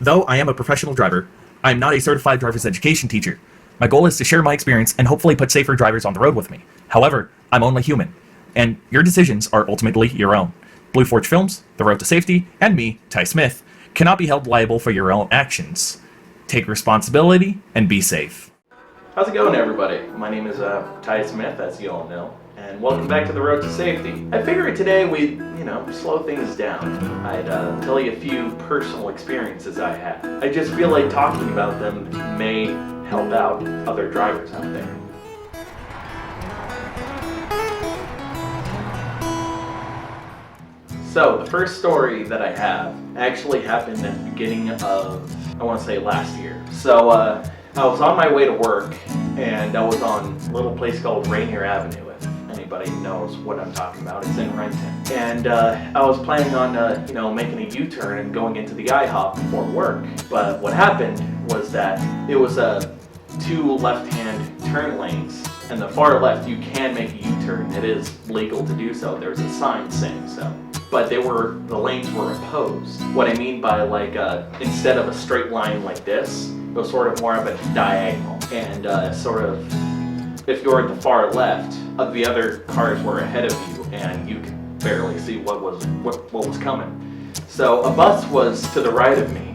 Though I am a professional driver, I am not a certified driver's education teacher. My goal is to share my experience and hopefully put safer drivers on the road with me. However, I'm only human, and your decisions are ultimately your own. Blue Forge Films, The Road to Safety, and me, Ty Smith, cannot be held liable for your own actions. Take responsibility and be safe. How's it going, everybody? My name is Ty Smith, as you all know, and welcome back to The Road to Safety. I figured today we'd, slow things down. I'd tell you a few personal experiences I had. I just feel like talking about them may help out other drivers out there. So, the first story that I have actually happened at the beginning of, I want to say last year. So, I was on my way to work, and I was on a little place called Rainier Avenue, if anybody knows what I'm talking about. It's in Renton. And I was planning on, making a U-turn and going into the IHOP before work. But what happened was that it was two left-hand turn lanes. And the far left, you can make a U-turn. It is legal to do so. There's a sign saying so. But the lanes were opposed. What I mean by instead of a straight line like this, it was sort of more of a diagonal. And if you're at the far left, the other cars were ahead of you, and you could barely see what was coming. So a bus was to the right of me,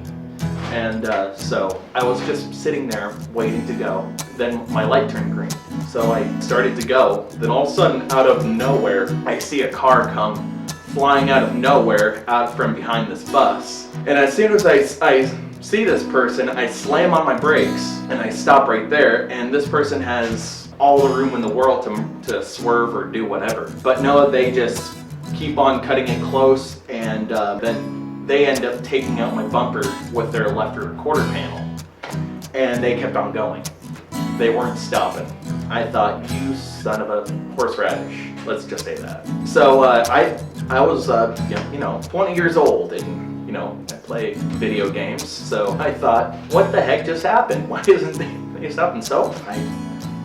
and so I was just sitting there waiting to go. Then my light turned green, so I started to go. Then all of a sudden, out of nowhere, I see a car come flying out of nowhere, out from behind this bus. And as soon as I see this person, I slam on my brakes and I stop right there, and this person has all the room in the world to swerve or do whatever. But no, they just keep on cutting it close, and then they end up taking out my bumper with their left rear quarter panel. And they kept on going. They weren't stopping. I thought, you son of a horseradish. Let's just say that. So I was 20 years old, and I play video games. So I thought, what the heck just happened? Why isn't they stopping? So I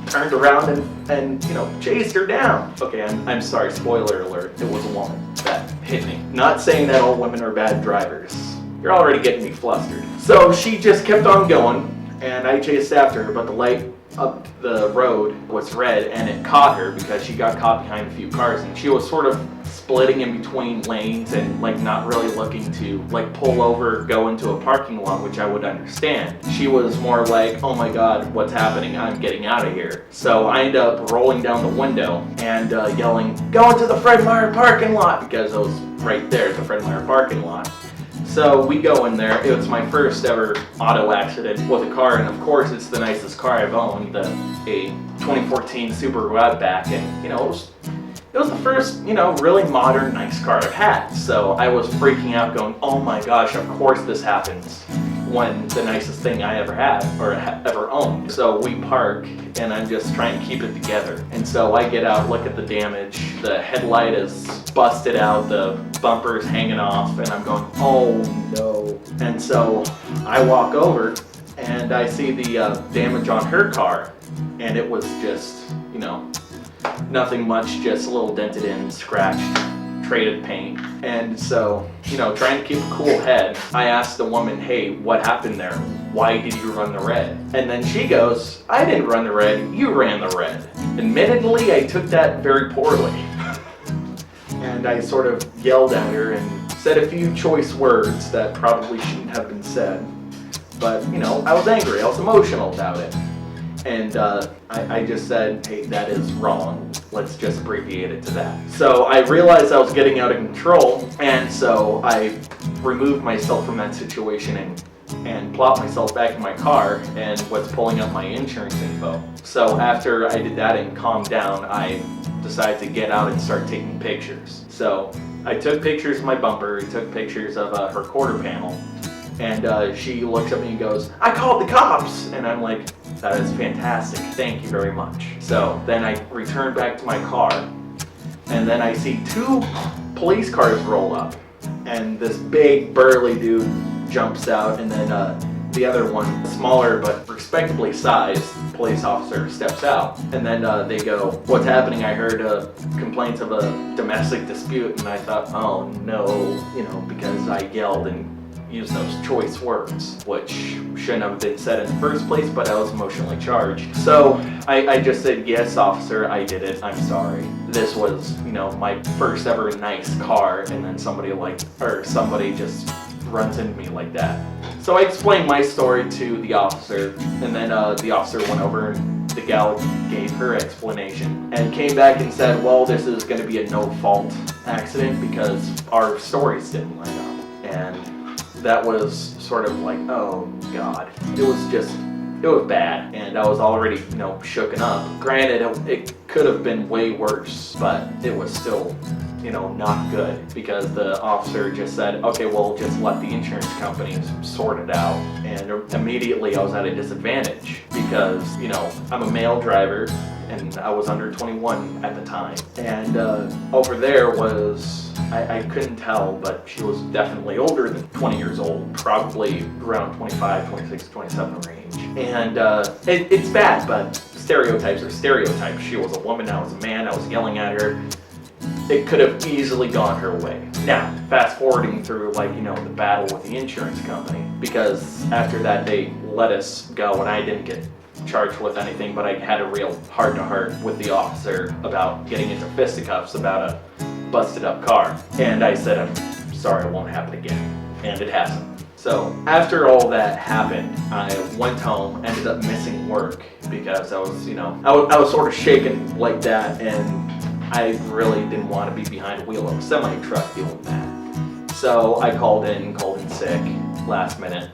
turned around and chased her down. Okay, I'm sorry, spoiler alert, it was a woman that hit me. Not saying that all women are bad drivers. You're already getting me flustered. So she just kept on going, and I chased after her, but the light up the road was red, and it caught her because she got caught behind a few cars, and she was sort of splitting in between lanes and not really looking to pull over, go into a parking lot, which I would understand. She was more like, oh my god, what's happening? I'm getting out of here. So I end up rolling down the window and yelling, go into the Fred Meyer parking lot, because I was right there at the Fred Meyer parking lot. So we go in there. It was my first ever auto accident with a car, and of course it's the nicest car I've owned, a 2014 Subaru Outback, and it was the first, really modern, nice car I've had. So I was freaking out going, oh my gosh, of course this happens when the nicest thing I ever had or ever owned. So we park, and I'm just trying to keep it together. And so I get out, look at the damage. The headlight is busted out, the bumper's hanging off, and I'm going, oh no. And so I walk over, and I see the damage on her car, and it was just, nothing much, just a little dented in, scratched, traded paint. And so, trying to keep a cool head, I asked the woman, hey, what happened there? Why did you run the red? And then she goes, I didn't run the red, you ran the red. Admittedly, I took that very poorly. And I sort of yelled at her and said a few choice words that probably shouldn't have been said. But, I was angry, I was emotional about it. And I just said, hey, that is wrong. Let's just abbreviate it to that. So I realized I was getting out of control, and so I removed myself from that situation and plopped myself back in my car and was pulling up my insurance info. So after I did that and calmed down, I decided to get out and start taking pictures. So I took pictures of my bumper, I took pictures of her quarter panel, and she looks at me and goes, I called the cops! And I'm like, that is fantastic, thank you very much. So then I return back to my car, and then I see two police cars roll up, and this big burly dude jumps out, and then the other one, smaller but respectably sized police officer, steps out. And then they go, what's happening? I heard complaints of a domestic dispute, and I thought, oh no, because I yelled and use those choice words, which shouldn't have been said in the first place, but I was emotionally charged. So I just said, yes, officer, I did it. I'm sorry. This was, my first ever nice car, and then somebody just runs into me like that. So I explained my story to the officer, and then the officer went over and the gal gave her explanation and came back and said, well, this is going to be a no-fault accident because our stories didn't line up. And that was sort of like, oh God. It was bad, and I was already, shooken up. Granted, it could have been way worse, but it was still, not good, because the officer just said, okay, well, just let the insurance companies sort it out. And immediately I was at a disadvantage because, I'm a male driver and I was under 21 at the time. And over there was, I couldn't tell, but she was definitely older than 20 years old, probably around 25, 26, 27 range. And it's bad, but stereotypes are stereotypes. She was a woman, I was a man, I was yelling at her. It could have easily gone her way. Now, fast forwarding through the battle with the insurance company, because after that they let us go and I didn't get charged with anything, but I had a real heart-to-heart with the officer about getting into fisticuffs about a busted up car. And I said, I'm sorry, it won't happen again. And it hasn't. So after all that happened, I went home, ended up missing work because I was, I was sort of shaken like that, and I really didn't want to be behind a wheel of a semi-truck doing that. So I called in sick last minute.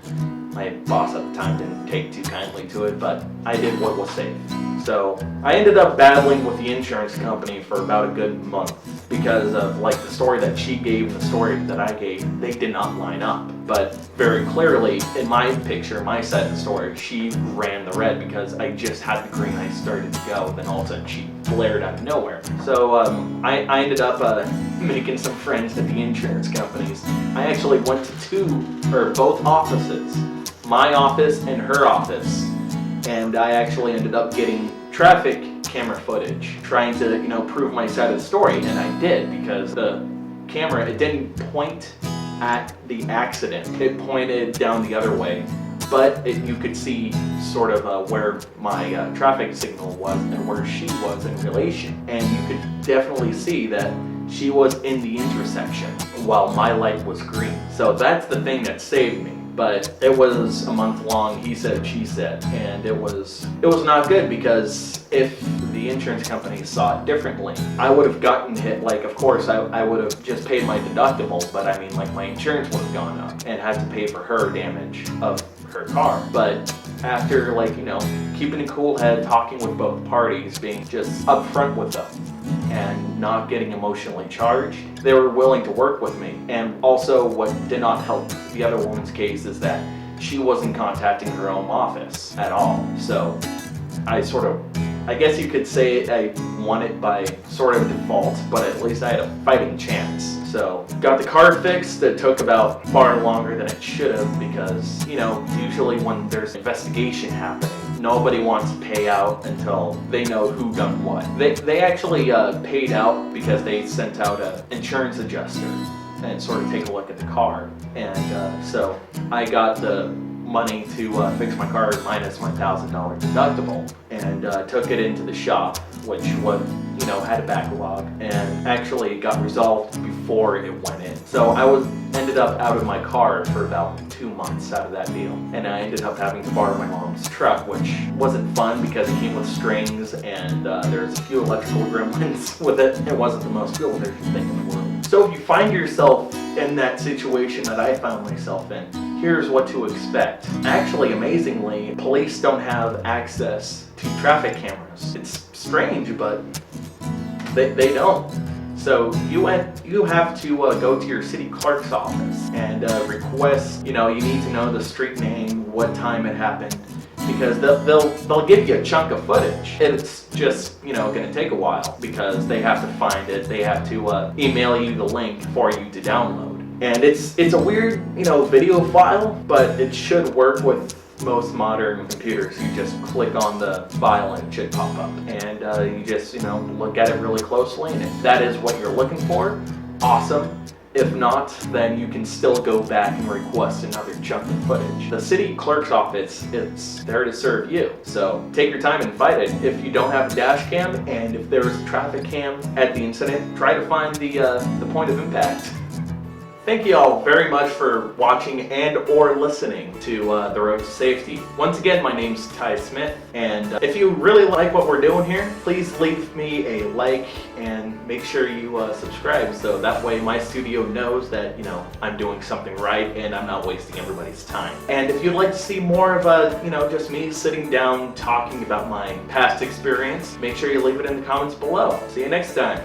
My boss at the time didn't take too kindly to it, but I did what was safe. So I ended up battling with the insurance company for about a good month because of the story that she gave and the story that I gave, they did not line up. But very clearly, in my picture, my side of the story, she ran the red because I just had the green light started to go, then all of a sudden she blared out of nowhere. So I ended up making some friends at the insurance companies. I actually went to both offices, my office and her office, and I actually ended up getting traffic camera footage trying to prove my side of the story, and I did, because the camera, it didn't point at the accident, it pointed down the other way, but you could see sort of where my traffic signal was and where she was in relation, and you could definitely see that she was in the intersection while my light was green. So that's the thing that saved me. But it was a month long, he said, she said, and it was not good, because if the insurance company saw it differently, I would have gotten hit. Of course, I would have just paid my deductible, but I mean, my insurance would have gone up and had to pay for her damage of her car. But after keeping a cool head, talking with both parties, being just upfront with them, and not getting emotionally charged, they were willing to work with me. And also, what did not help the other woman's case is that she wasn't contacting her own office at all. So I guess you could say I won it by sort of default, but at least I had a fighting chance. So got the car fixed. It took about far longer than it should have, because usually when there's an investigation happening, nobody wants to pay out until they know who done what. They actually paid out because they sent out an insurance adjuster and sort of take a look at the car. And so I got the money to fix my car minus my $1,000 deductible, and took it into the shop, which was, had a backlog, and actually got resolved before it went in. So I ended up out of my car for about 2 months out of that deal, and I ended up having to borrow my mom's truck, which wasn't fun because it came with strings, and there's a few electrical gremlins with it. It wasn't the most fuel-efficient thing in the world. So if you find yourself in that situation that I found myself in, here's what to expect. Actually, amazingly, police don't have access to traffic cameras. It's strange, but they don't. So you have to go to your city clerk's office and request, you need to know the street name, what time it happened, because they'll give you a chunk of footage. It's just, going to take a while because they have to find it. They have to email you the link for you to download. And it's a weird, video file, but it should work with most modern computers. You just click on the file and it should pop up. And you just, look at it really closely, and if that is what you're looking for, awesome. If not, then you can still go back and request another chunk of footage. The city clerk's office is there to serve you, so take your time and fight it. If you don't have a dash cam, and if there's a traffic cam at the incident, try to find the point of impact. Thank you all very much for watching and or listening to The Road to Safety. Once again, my name's Ty Smith, and if you really like what we're doing here, please leave me a like and make sure you subscribe, so that way my studio knows that, you know, I'm doing something right and I'm not wasting everybody's time. And if you'd like to see more of just me sitting down talking about my past experience, make sure you leave it in the comments below. See you next time.